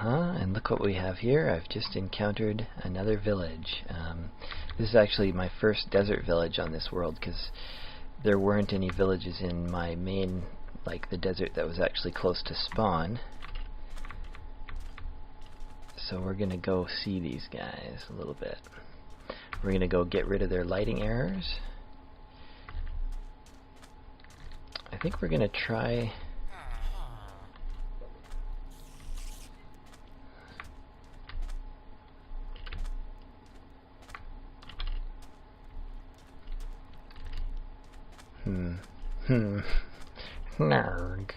And look what we have here. I've just encountered another village. This is actually my first desert village on this world, because there weren't any villages in my main, like the desert that was actually close to spawn. So we're gonna go see these guys a little bit. We're gonna go get rid of their lighting errors. I think we're gonna try... Narg.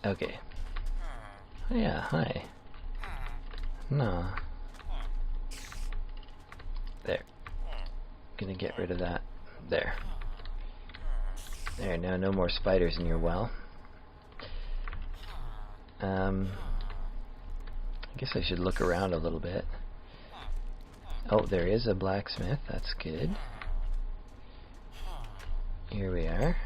Okay. Oh, yeah, hi. No. There. Gonna get rid of that. There. There, now no more spiders in your well. I guess I should look around a little bit. Oh, there is a blacksmith. That's good. Here we are.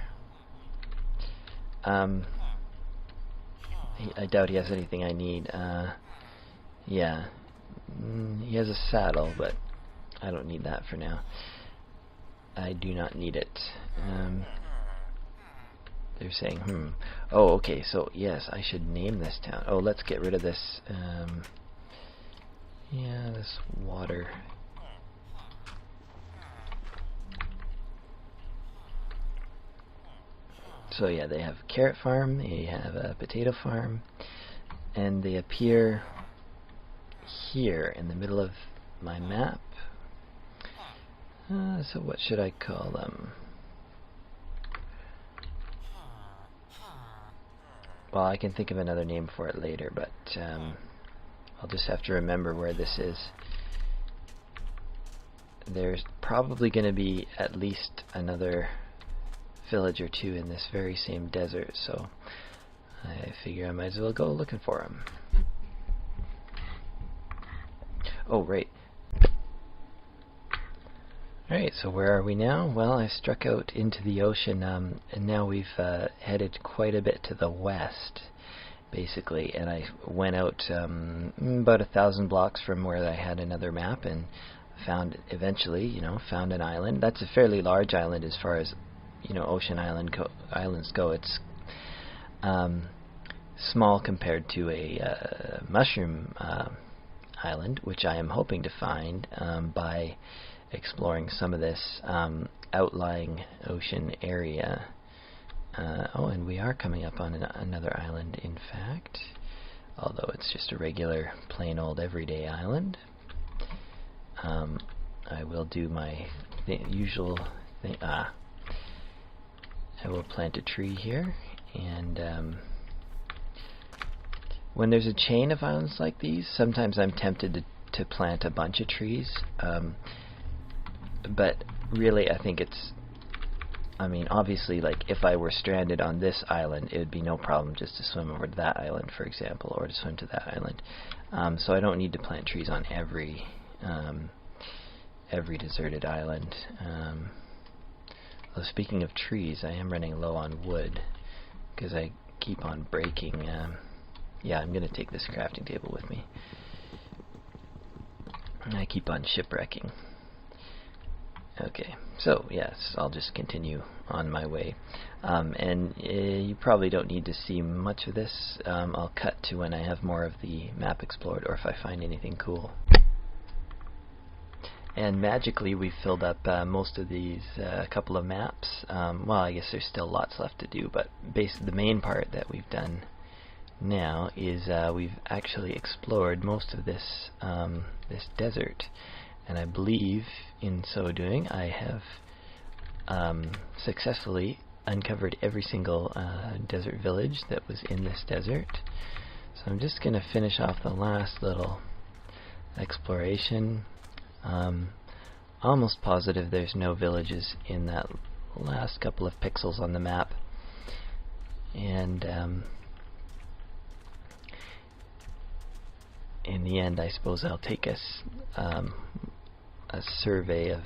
I doubt he has anything I need. Yeah. He has a saddle, but I don't need that for now. I do not need it. They're saying, Oh, okay, so yes, I should name this town. Oh, let's get rid of this, yeah, this water. So yeah, they have a carrot farm, they have a potato farm, and they appear here in the middle of my map. So what should I call them? Well, I can think of another name for it later, but I'll just have to remember where this is. There's probably going to be at least another village or two in this very same desert, so I figure I might as well go looking for them. Oh, right. Alright, so where are we now? Well, I struck out into the ocean, and now we've headed quite a bit to the west, basically, and I went out about 1,000 blocks from where I had another map, and found, eventually, found an island. That's a fairly large island as far as, ocean islands go. It's small compared to a mushroom island, which I am hoping to find by exploring some of this outlying ocean area. Oh, and we are coming up on another island, in fact, although it's just a regular, plain old, everyday island. I will do my usual thing. I will plant a tree here, and when there's a chain of islands like these, sometimes I'm tempted to plant a bunch of trees, but really I think it's, obviously, like, if I were stranded on this island, it would be no problem just to swim over to that island, for example, or to swim to that island. So I don't need to plant trees on every deserted island. Well, speaking of trees, I am running low on wood because I keep on breaking. Yeah, I'm going to take this crafting table with me. I keep on shipwrecking. Okay, so yes, I'll just continue on my way. And you probably don't need to see much of this. I'll cut to when I have more of the map explored, or if I find anything cool. And magically we filled up most of these couple of maps. Well, I guess there's still lots left to do, but the main part that we've done now is we've actually explored most of this this desert, and I believe in so doing I have successfully uncovered every single desert village that was in this desert. So I'm just going to finish off the last little exploration. Almost positive there's no villages in that last couple of pixels on the map, and in the end I suppose I'll take us a survey of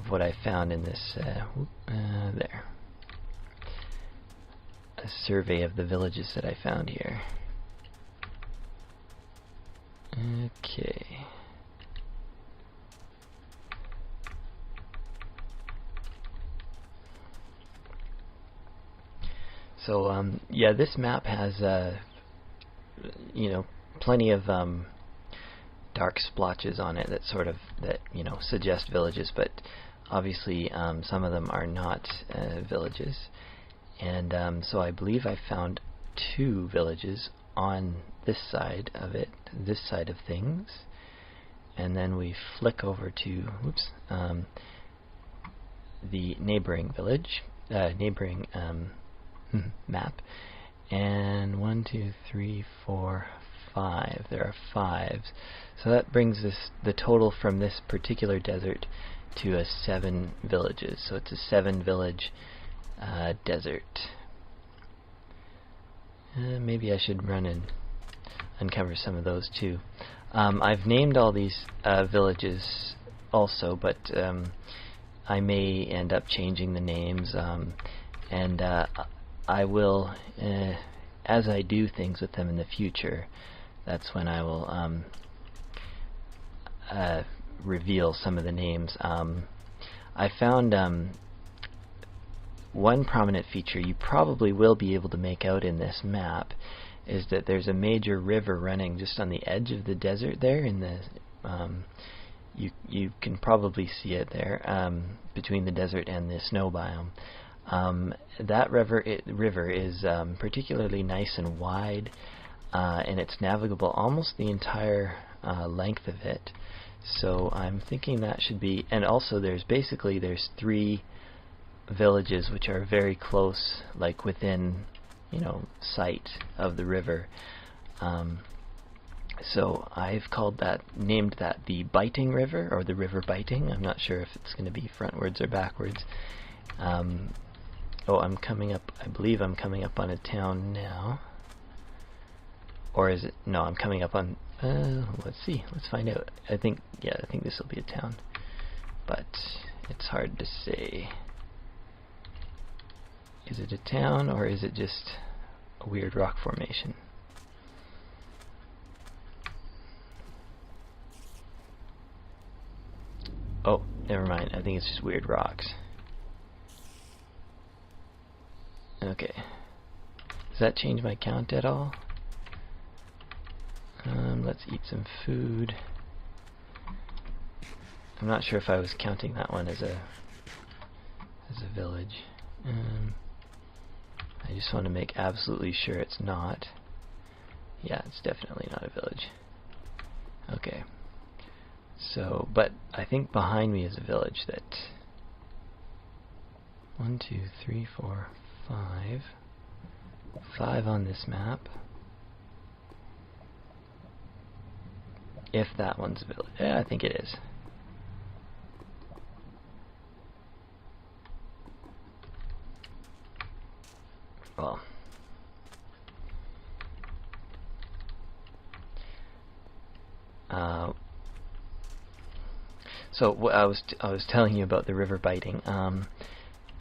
what I found in this there. survey of the villages that I found here. Okay. So yeah, this map has you know, plenty of dark splotches on it that suggest villages, but obviously some of them are not villages. And so I believe I found 2 villages on this side of it, this side of things. And then we flick over to the neighboring village, neighboring map, and 1, 2, 3, 4, 5. There are 5. So that brings the total from this particular desert to 7 villages. So it's a 7-village desert. Maybe I should run and uncover some of those too. I've named all these villages also, but I may end up changing the names, and I will, as I do things with them in the future, that's when I will reveal some of the names. I found one prominent feature you probably will be able to make out in this map is that there's a major river running just on the edge of the desert there. In the you can probably see it there between the desert and the snow biome. That river is particularly nice and wide, and it's navigable almost the entire length of it. So I'm thinking that should be, and also there's 3 villages which are very close, like within sight of the river. So I've named that the Biting River, or the River Biting. I'm not sure if it's going to be frontwards or backwards. Oh, I'm coming up, I believe I'm coming up on a town now. Or is it, no, I'm coming up on, let's see, let's find out. I think this will be a town. But it's hard to say. Is it a town, or is it just a weird rock formation? Oh, never mind. I think it's just weird rocks. Okay. Does that change my count at all? Let's eat some food. I'm not sure if I was counting that one as a village. I just want to make absolutely sure it's not. Yeah, it's definitely not a village. Okay. So, but I think behind me is a village that 1, 2, 3, 4, 5. 5 on this map. If that one's a village. Yeah, I think it is. Well, so I was telling you about the river biting. And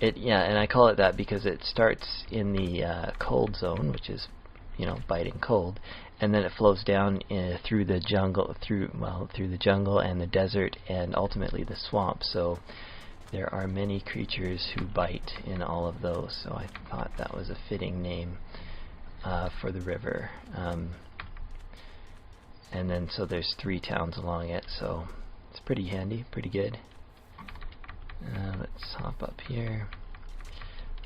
I call it that because it starts in the cold zone, which is, biting cold, and then it flows down through the jungle, through the jungle and the desert, and ultimately the swamp. So there are many creatures who bite in all of those. So I thought that was a fitting name for the river. And then so there's 3 towns along it, so it's pretty handy, pretty good. Let's hop up here.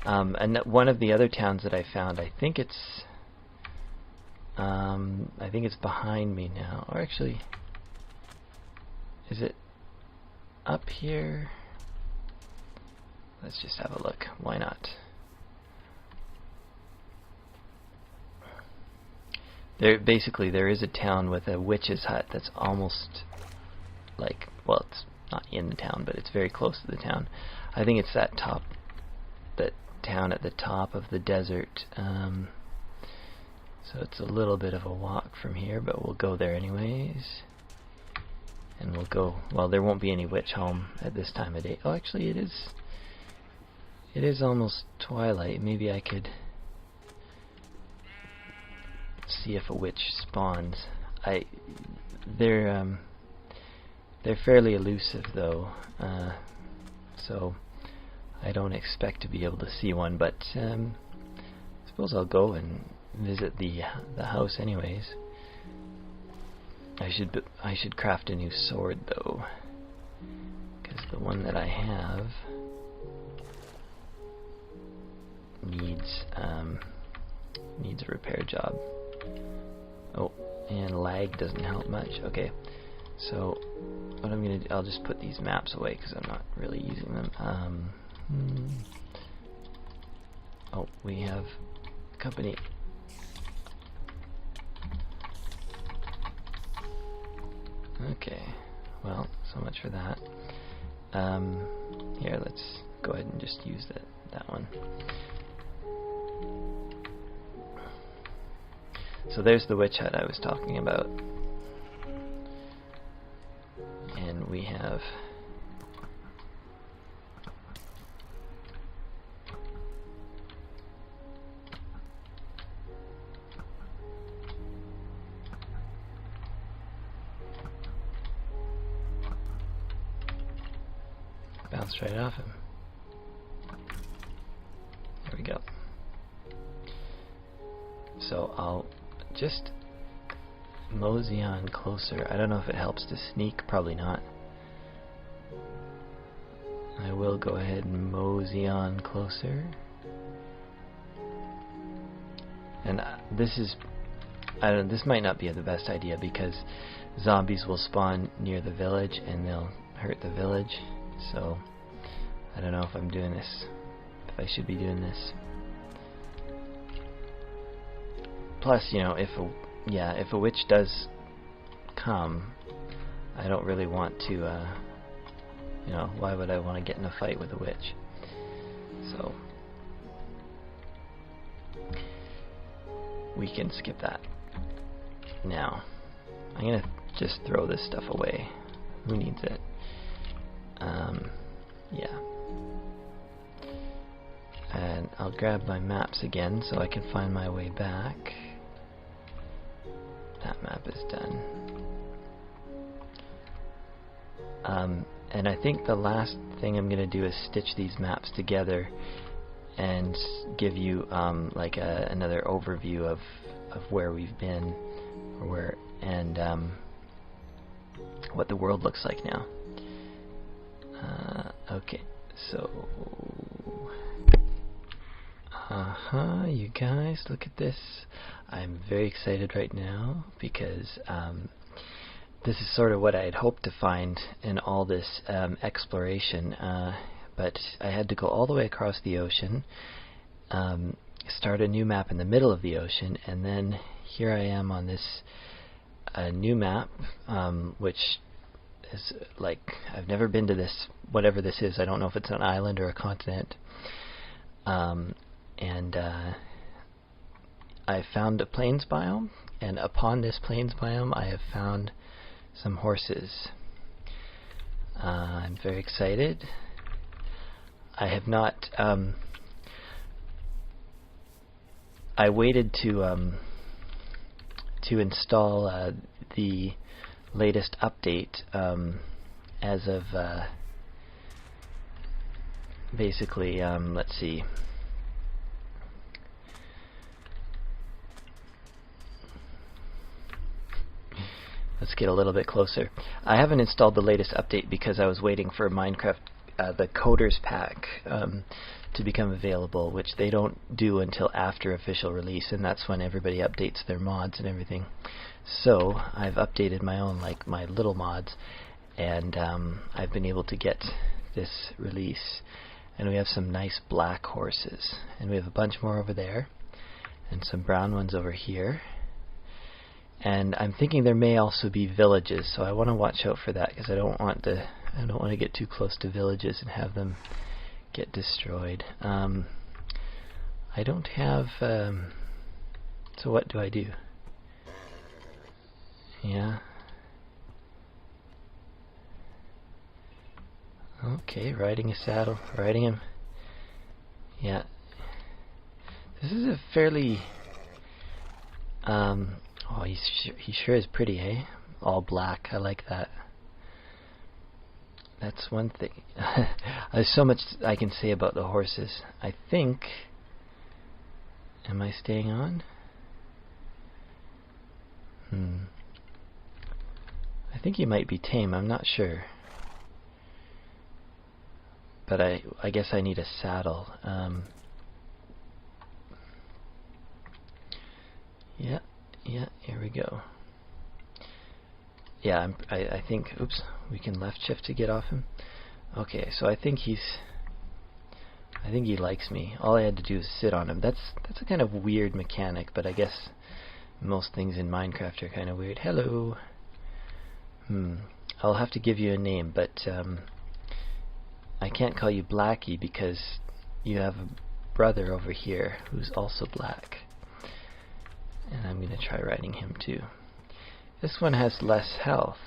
And one of the other towns that I found, I think it's behind me now. Or actually, is it up here? Let's just have a look. Why not? There is a town with a witch's hut that's almost like, well, it's not in the town, but it's very close to the town. I think it's that town at the top of the desert. So it's a little bit of a walk from here, but we'll go there anyways. And we'll go, well, there won't be any witch home at this time of day. Oh, actually it is almost twilight. Maybe I could see if a witch spawns. They're fairly elusive though, so I don't expect to be able to see one, but I suppose I'll go and visit the house anyways. I should craft a new sword though, because the one that I have needs a repair job. Oh, and lag doesn't help much. Okay, so what I'm gonna do, I'll just put these maps away because I'm not really using them. Oh, we have company. Okay, well, so much for that. Here, let's go ahead and just use that one. So there's the witch hut I was talking about. And we have bounced right off him. There we go. So I'll just mosey on closer. I don't know if it helps to sneak, probably not. I will go ahead and mosey on closer. And this might not be the best idea because zombies will spawn near the village and they'll hurt the village. So I don't know if I'm doing this, if I should be doing this. Plus, you know, if a witch does come, I don't really want to, you know, why would I want to get in a fight with a witch? So we can skip that. Now, I'm gonna just throw this stuff away. Who needs it? Yeah. And I'll grab my maps again so I can find my way back. That map is done. And I think the last thing I'm going to do is stitch these maps together and give you like another overview of where we've been, or what the world looks like now. Okay, so you guys, look at this. I'm very excited right now because this is sort of what I had hoped to find in all this exploration, but I had to go all the way across the ocean, start a new map in the middle of the ocean, and then here I am on this new map, which is like, I've never been to this, whatever this is. I don't know if it's an island or a continent. And I found a plains biome, and upon this plains biome I have found some horses. I'm very excited. I have not I waited to install the latest update as of basically, let's see, let's get a little bit closer. I haven't installed the latest update because I was waiting for Minecraft, the Coders Pack, to become available, which they don't do until after official release, and that's when everybody updates their mods and everything. So I've updated my own, like my little mods, and I've been able to get this release. And we have some nice black horses, and we have a bunch more over there, and some brown ones over here. And I'm thinking there may also be villages, so I want to watch out for that because I don't want to get too close to villages and have them get destroyed. I don't have. So what do I do? Yeah. Okay, riding a saddle, riding him. Yeah. This is a fairly Oh, he sure is pretty, eh? All black. I like that. That's one thing. There's so much I can say about the horses. I think... Am I staying on? I think he might be tame. I'm not sure. But I guess I need a saddle. Yeah, here we go. Yeah, I think, oops, we can left shift to get off him. Okay, so I think he likes me. All I had to do is sit on him. That's a kind of weird mechanic, but I guess most things in Minecraft are kind of weird. Hello. I'll have to give you a name, but I can't call you Blackie because you have a brother over here who's also black. And I'm going to try riding him too. This one has less health.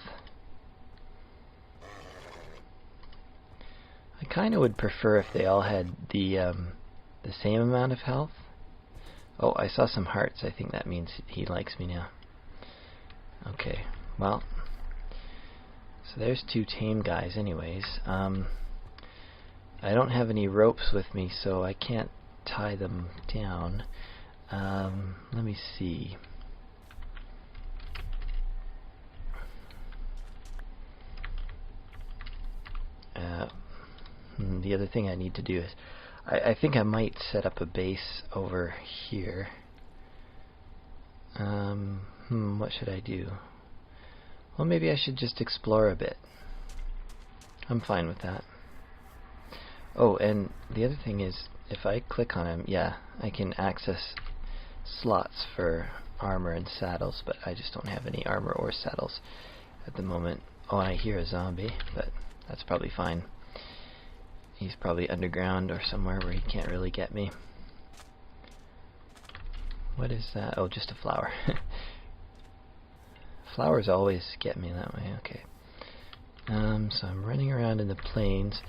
I kind of would prefer if they all had the same amount of health. Oh, I saw some hearts. I think that means he likes me now. Okay, well, so there's two tame guys anyways. I don't have any ropes with me, so I can't tie them down. Let me see. The other thing I need to do is I think I might set up a base over here. What should I do? Well, maybe I should just explore a bit. I'm fine with that. Oh, and the other thing is, if I click on him, yeah, I can access slots for armor and saddles, but I just don't have any armor or saddles at the moment. Oh, and I hear a zombie, but that's probably fine. He's probably underground or somewhere where he can't really get me. What is that? Oh, just a flower. Flowers always get me that way. Okay. So I'm running around in the plains.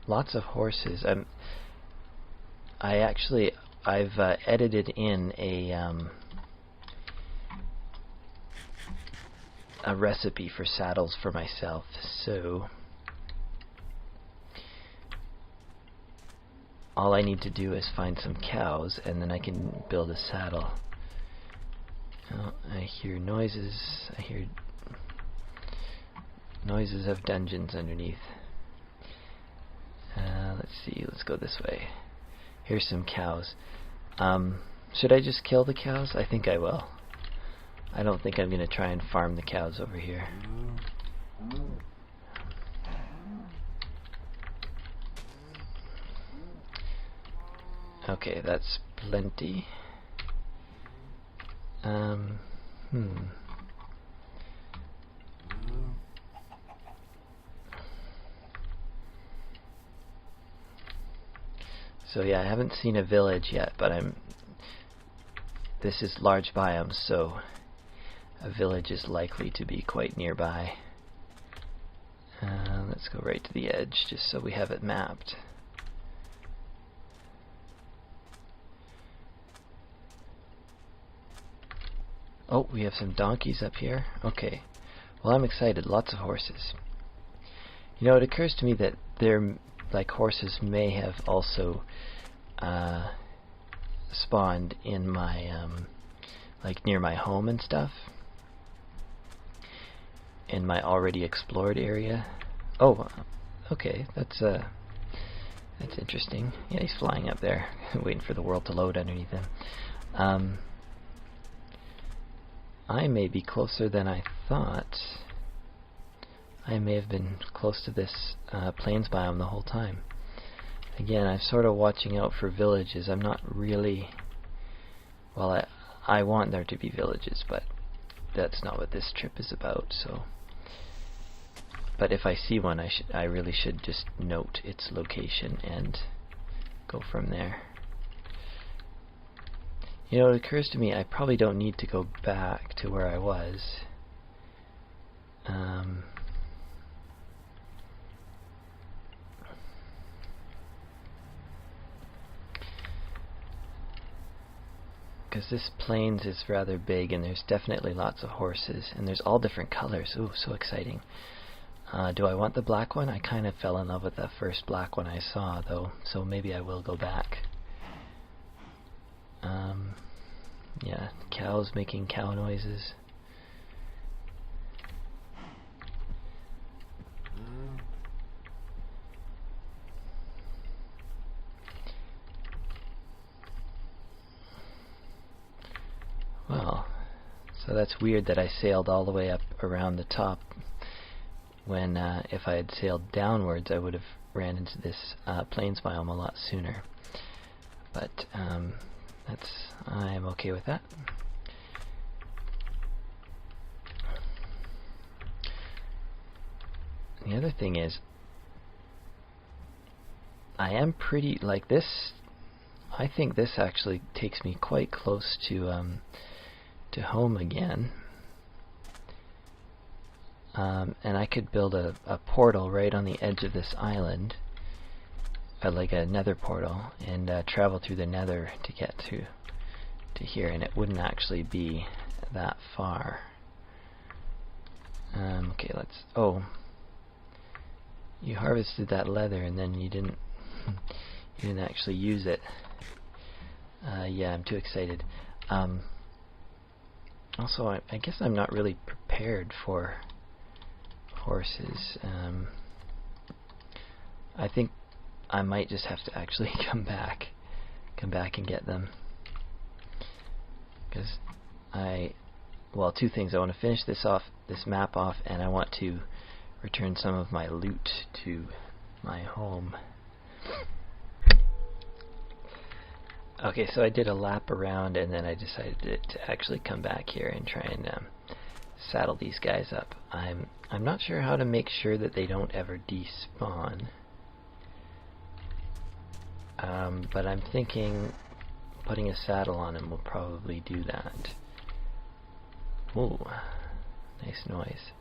Lots of horses. I've edited in a recipe for saddles for myself, so all I need to do is find some cows and then I can build a saddle. Oh, I hear noises. I hear noises of dungeons underneath. Let's see, let's go this way. Here's some cows. Should I just kill the cows? I think I will. I don't think I'm going to try and farm the cows over here. Okay, that's plenty. So yeah, I haven't seen a village yet, but this is large biomes, so a village is likely to be quite nearby. Let's go right to the edge, just so we have it mapped. Oh, we have some donkeys up here. Okay. Well, I'm excited. Lots of horses. You know, it occurs to me that horses may have also spawned in my near my home and stuff, in my already explored area. Oh, okay, that's interesting. Yeah, he's flying up there, waiting for the world to load underneath him. I may be closer than I thought. I may have been close to this plains biome the whole time. Again, I'm sort of watching out for villages. I'm not really... Well, I want there to be villages, but that's not what this trip is about, so... But if I see one, I really should just note its location and go from there. You know, it occurs to me I probably don't need to go back to where I was. because this plains is rather big and there's definitely lots of horses and there's all different colors. Ooh, so exciting. Do I want the black one? I kind of fell in love with that first black one I saw though, so maybe I will go back. Yeah, cows making cow noises. Well, so that's weird that I sailed all the way up around the top when if I had sailed downwards I would have ran into this plains biome a lot sooner. But I'm okay with that. The other thing is, I am pretty like this. I think this actually takes me quite close to home again. And I could build a portal right on the edge of this island, like a nether portal, and travel through the nether to get to here, and it wouldn't actually be that far. Okay, let's. Oh, you harvested that leather and then you didn't you didn't actually use it. Yeah, I'm too excited. Also, I guess I'm not really prepared for horses. I think I might just have to actually come back and get them, because well, two things. I want to finish this map off, and I want to return some of my loot to my home. Okay, so I did a lap around, and then I decided to actually come back here and try and saddle these guys up. I'm not sure how to make sure that they don't ever despawn. But I'm thinking putting a saddle on him will probably do that. Ooh, nice noise.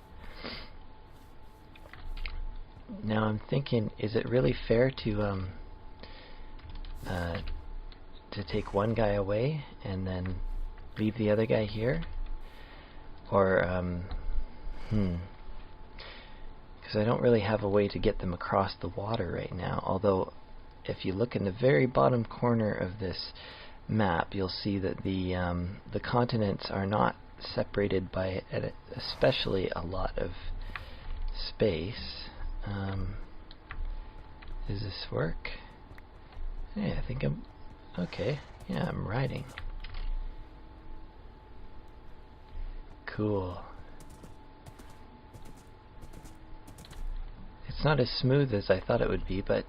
Now I'm thinking, is it really fair to take one guy away and then leave the other guy here? Or, because I don't really have a way to get them across the water right now. Although, if you look in the very bottom corner of this map, you'll see that the continents are not separated by especially a lot of space. Does this work? Yeah, I think I'm okay. Yeah, I'm riding. Cool. It's not as smooth as I thought it would be, but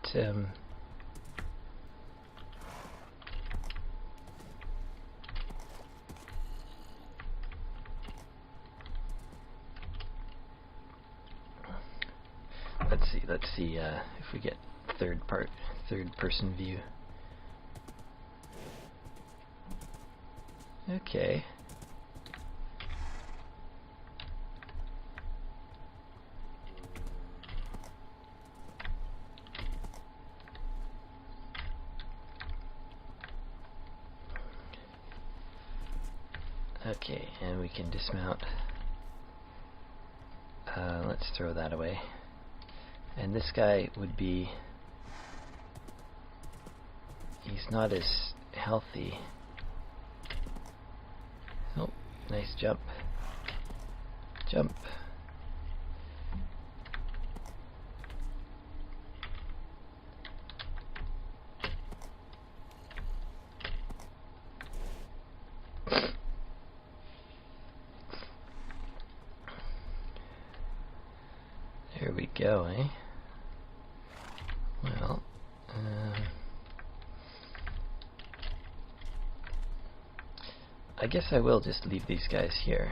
let's see if we get third person view. Okay. Okay, and we can dismount. Let's throw that away. And this guy would be... he's not as healthy. Oh, nice jump. Jump. There we go, eh? Well, I guess I will just leave these guys here.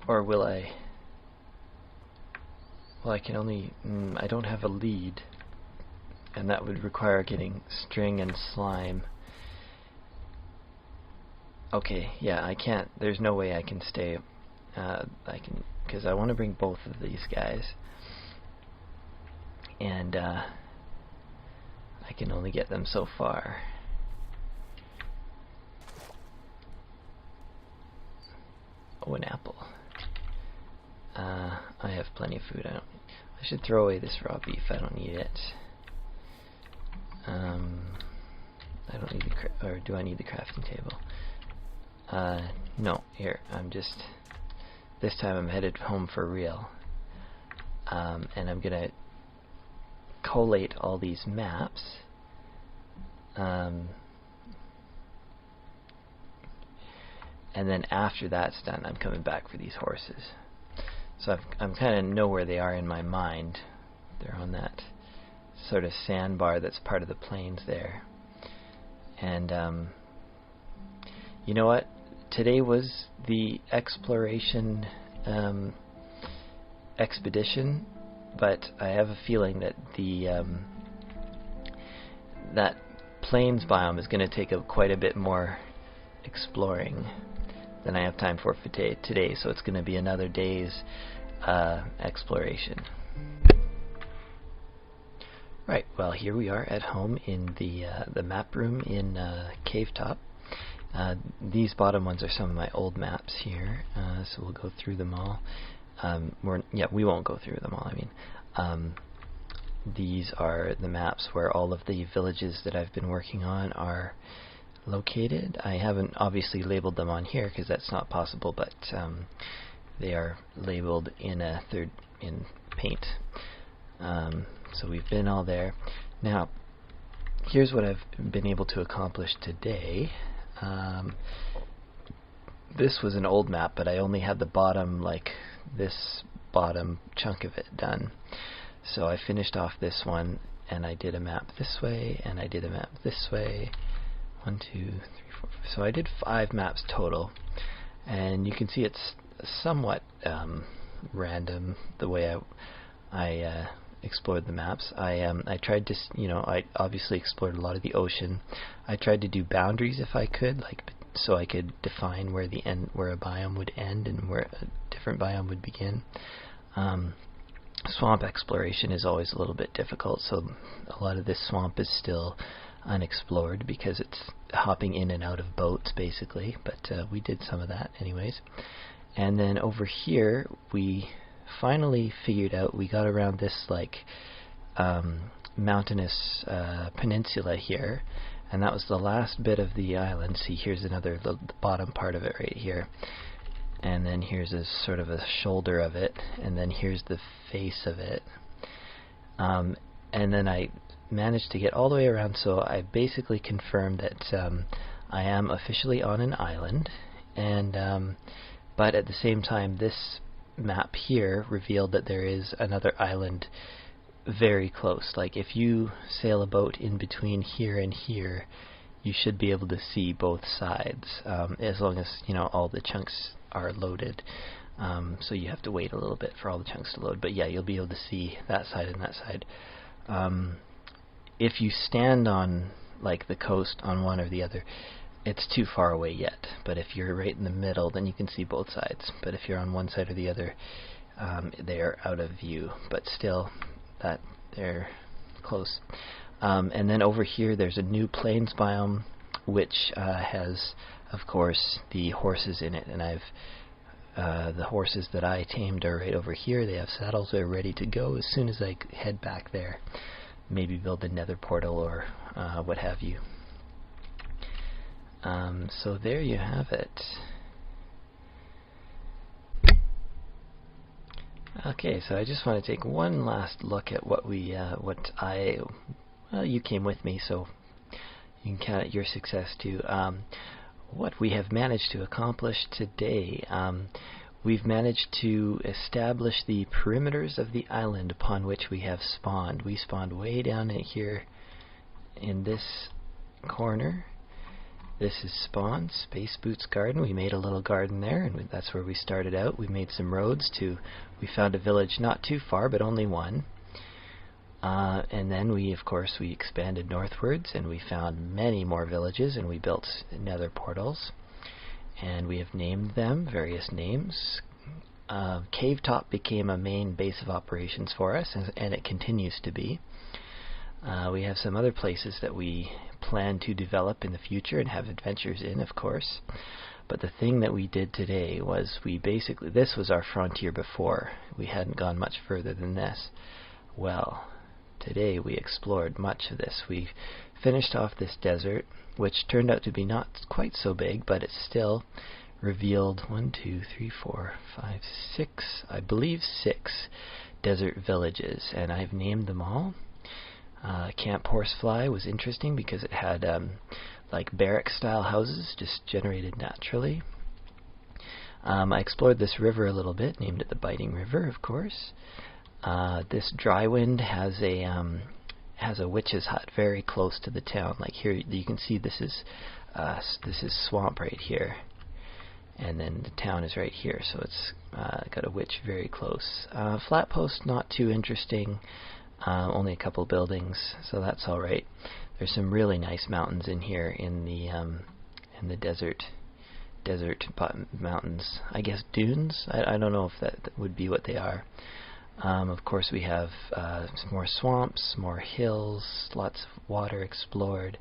Or will I? Well, I can only... I don't have a lead, and that would require getting string and slime. Okay, yeah, I can't. There's no way I can stay. Because I want to bring both of these guys, and I I can only get them so far. Oh, an apple. I have plenty of food. I should throw away this raw beef. I don't need it. I don't need the or do I need the crafting table? No. Here, this time I'm headed home for real. And I'm gonna collate all these maps. And then after that's done, I'm coming back for these horses. So I'm kind of know where they are in my mind. They're on that sort of sandbar that's part of the plains there. And you know what? Today was the exploration expedition, but I have a feeling that the that plains biome is going to take quite a bit more exploring than I have time for today, so it's going to be another day's exploration. Right, well, here we are at home in the map room in Cave Top. These bottom ones are some of my old maps here, so we'll go through them all. We won't go through them all. I mean, these are the maps where all of the villages that I've been working on are located. I haven't obviously labeled them on here because that's not possible, but they are labeled in paint. So we've been all there. Now, here's what I've been able to accomplish today. This was an old map, but I only had the bottom, like this bottom chunk of it done. So I finished off this one, and I did a map this way, and I did a map this way. 1, 2, 3, 4, 5. So I did 5 maps total, and you can see it's somewhat random the way I explored the maps. I tried to, I obviously explored a lot of the ocean. I tried to do boundaries if I could, so I could define where a biome would end and where a different biome would begin. Swamp exploration is always a little bit difficult, so a lot of this swamp is still unexplored because it's hopping in and out of boats basically, but we did some of that anyways. And then over here we finally figured out, we got around this mountainous peninsula here, and that was the last bit of the island. See, here's the bottom part of it right here, and then here's a sort of a shoulder of it, and then here's the face of it, and then I managed to get all the way around, so I basically confirmed that I am officially on an island, and but at the same time this map here revealed that there is another island very close. Like if you sail a boat in between here and here, you should be able to see both sides, as long as all the chunks are loaded. So you have to wait a little bit for all the chunks to load, but yeah, you'll be able to see that side and that side. If you stand on the coast on one or the other, it's too far away yet, but if you're right in the middle, then you can see both sides. But if you're on one side or the other, they're out of view, but still that they're close. And then over here there's a new plains biome which has, of course, the horses in it, and the horses that I tamed are right over here. They have saddles, they're ready to go as soon as I head back there, maybe build a nether portal or what have you. So there you have it. Okay, so I just want to take one last look at what you came with me, so you can count it your success too. What we have managed to accomplish today, we've managed to establish the perimeters of the island upon which we have spawned. We spawned way down in here in this corner. This is spawn, Space Boots Garden. We made a little garden there, and that's where we started out. We made some roads we found a village not too far, but only one. And then of course, we expanded northwards, and we found many more villages, and we built nether portals. And we have named them various names. Cave Top became a main base of operations for us, and it continues to be. We have some other places that we plan to develop in the future and have adventures in, of course. But the thing that we did today was this was our frontier before. We hadn't gone much further than this. Well, today we explored much of this. We finished off this desert, which turned out to be not quite so big, but it still revealed 1, 2, 3, 4, 5, 6, I believe 6 desert villages, and I've named them all. Camp Horsefly was interesting because it had like barrack-style houses just generated naturally. I explored this river a little bit, named it the Biting River, of course. This Drywind has a witch's hut very close to the town. Like here, you can see this is swamp right here, and then the town is right here. So it's got a witch very close. Flatpost, not too interesting. Only a couple buildings, so that's all right. There's some really nice mountains in here in the desert mountains. I guess dunes. I don't know if that would be what they are. Of course, we have some more swamps, more hills, lots of water explored.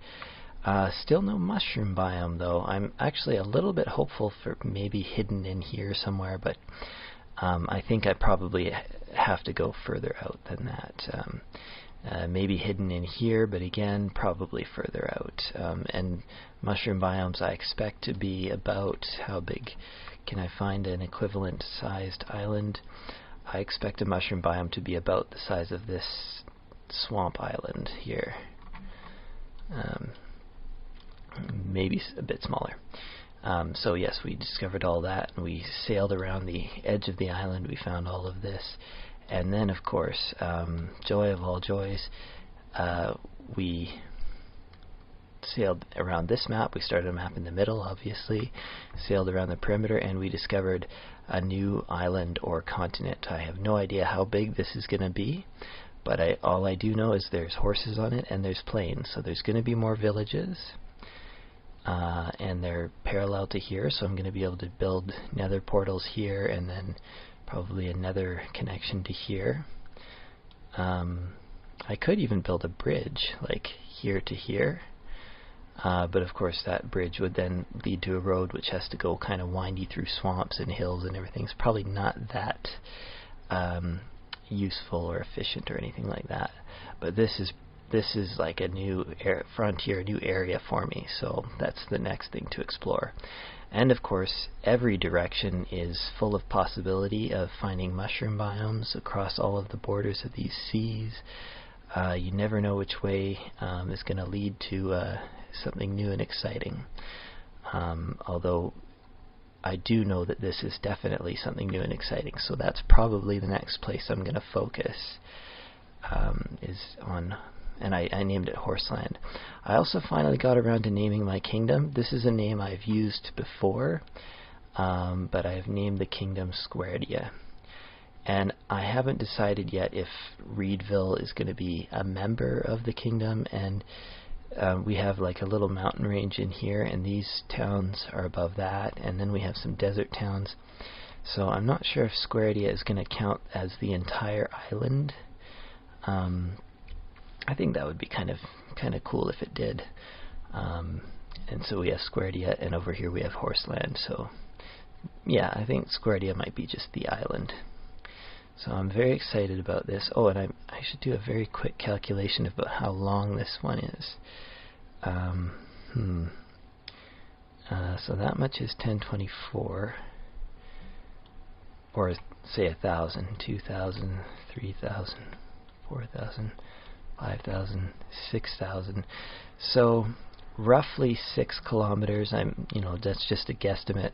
Still no mushroom biome, though. I'm actually a little bit hopeful for maybe hidden in here somewhere, but I think I probably have to go further out than that. Maybe hidden in here, but again, probably further out. And mushroom biomes I expect to be about, how big can I find an equivalent sized island? I expect a mushroom biome to be about the size of this swamp island here. Maybe a bit smaller. So yes, we discovered all that, and we sailed around the edge of the island. We found all of this, and then of course, joy of all joys, we sailed around this map. We started a map in the middle, obviously, sailed around the perimeter, and we discovered a new island or continent. I have no idea how big this is going to be, but all I do know is there's horses on it and there's plains, so there's going to be more villages. And they're parallel to here, so I'm going to be able to build nether portals here and then probably another connection to here. I could even build a bridge like here to here, but of course that bridge would then lead to a road which has to go kind of windy through swamps and hills and everything. It's probably not that useful or efficient or anything like that, but this is like a new frontier, a new area for me, so that's the next thing to explore. And of course, every direction is full of possibility of finding mushroom biomes across all of the borders of these seas. You never know which way is going to lead to something new and exciting. Although I do know that this is definitely something new and exciting, so that's probably the next place I'm going to focus, is on. And I named it Horseland. I also finally got around to naming my kingdom. This is a name I've used before, but I've named the kingdom Squaredia. And I haven't decided yet if Reedville is going to be a member of the kingdom, and we have like a little mountain range in here, and these towns are above that, and then we have some desert towns. So I'm not sure if Squaredia is going to count as the entire island. I think that would be kind of cool if it did. And so we have Squaredia, and over here we have Horseland. So yeah, I think Squaredia might be just the island. So I'm very excited about this. Oh, and I should do a very quick calculation about how long this one is. So that much is 1024, or say 1,000, 2,000, 3,000, 4,000. 5,000, 6,000. So roughly 6 kilometers. That's just a guesstimate.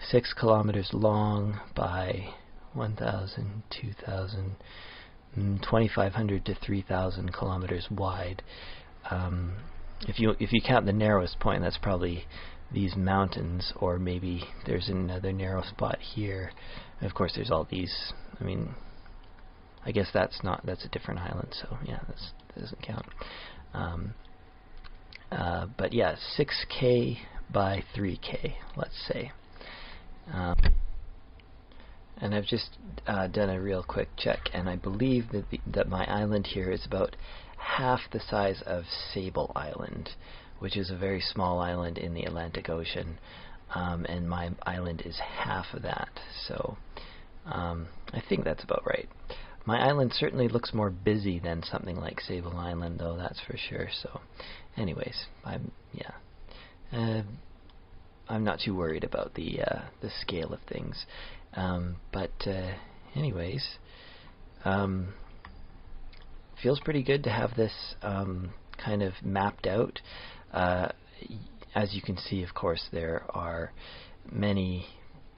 6 kilometers long by 1,000, 2,000, 2,500 to 3,000 kilometers wide. If you count the narrowest point, that's probably these mountains, or maybe there's another narrow spot here. And of course, there's all these. I guess that's a different island, so yeah, that doesn't count. But yeah, 6K by 3K, let's say. And I've just done a real quick check, and I believe that my island here is about half the size of Sable Island, which is a very small island in the Atlantic Ocean, and my island is half of that, so I think that's about right. My island certainly looks more busy than something like Sable Island, though, that's for sure. So anyways, I'm not too worried about the scale of things, anyways, feels pretty good to have this kind of mapped out. As you can see, of course, there are many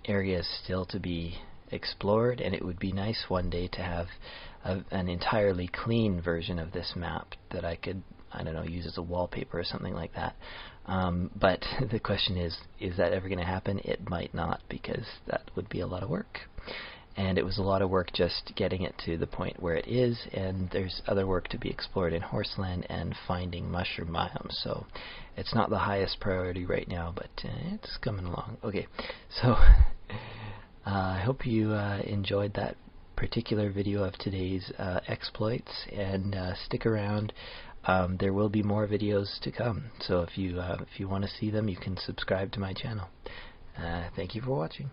areas still to be explored, and it would be nice one day to have an entirely clean version of this map that I could, I don't know, use as a wallpaper or something like that. But the question is that ever going to happen? It might not, because that would be a lot of work. And it was a lot of work just getting it to the point where it is, and there's other work to be explored in Horseland and finding mushroom biomes. So it's not the highest priority right now, but it's coming along. Okay, so I hope you enjoyed that particular video of today's exploits, and stick around. There will be more videos to come, so if you want to see them, you can subscribe to my channel. Thank you for watching.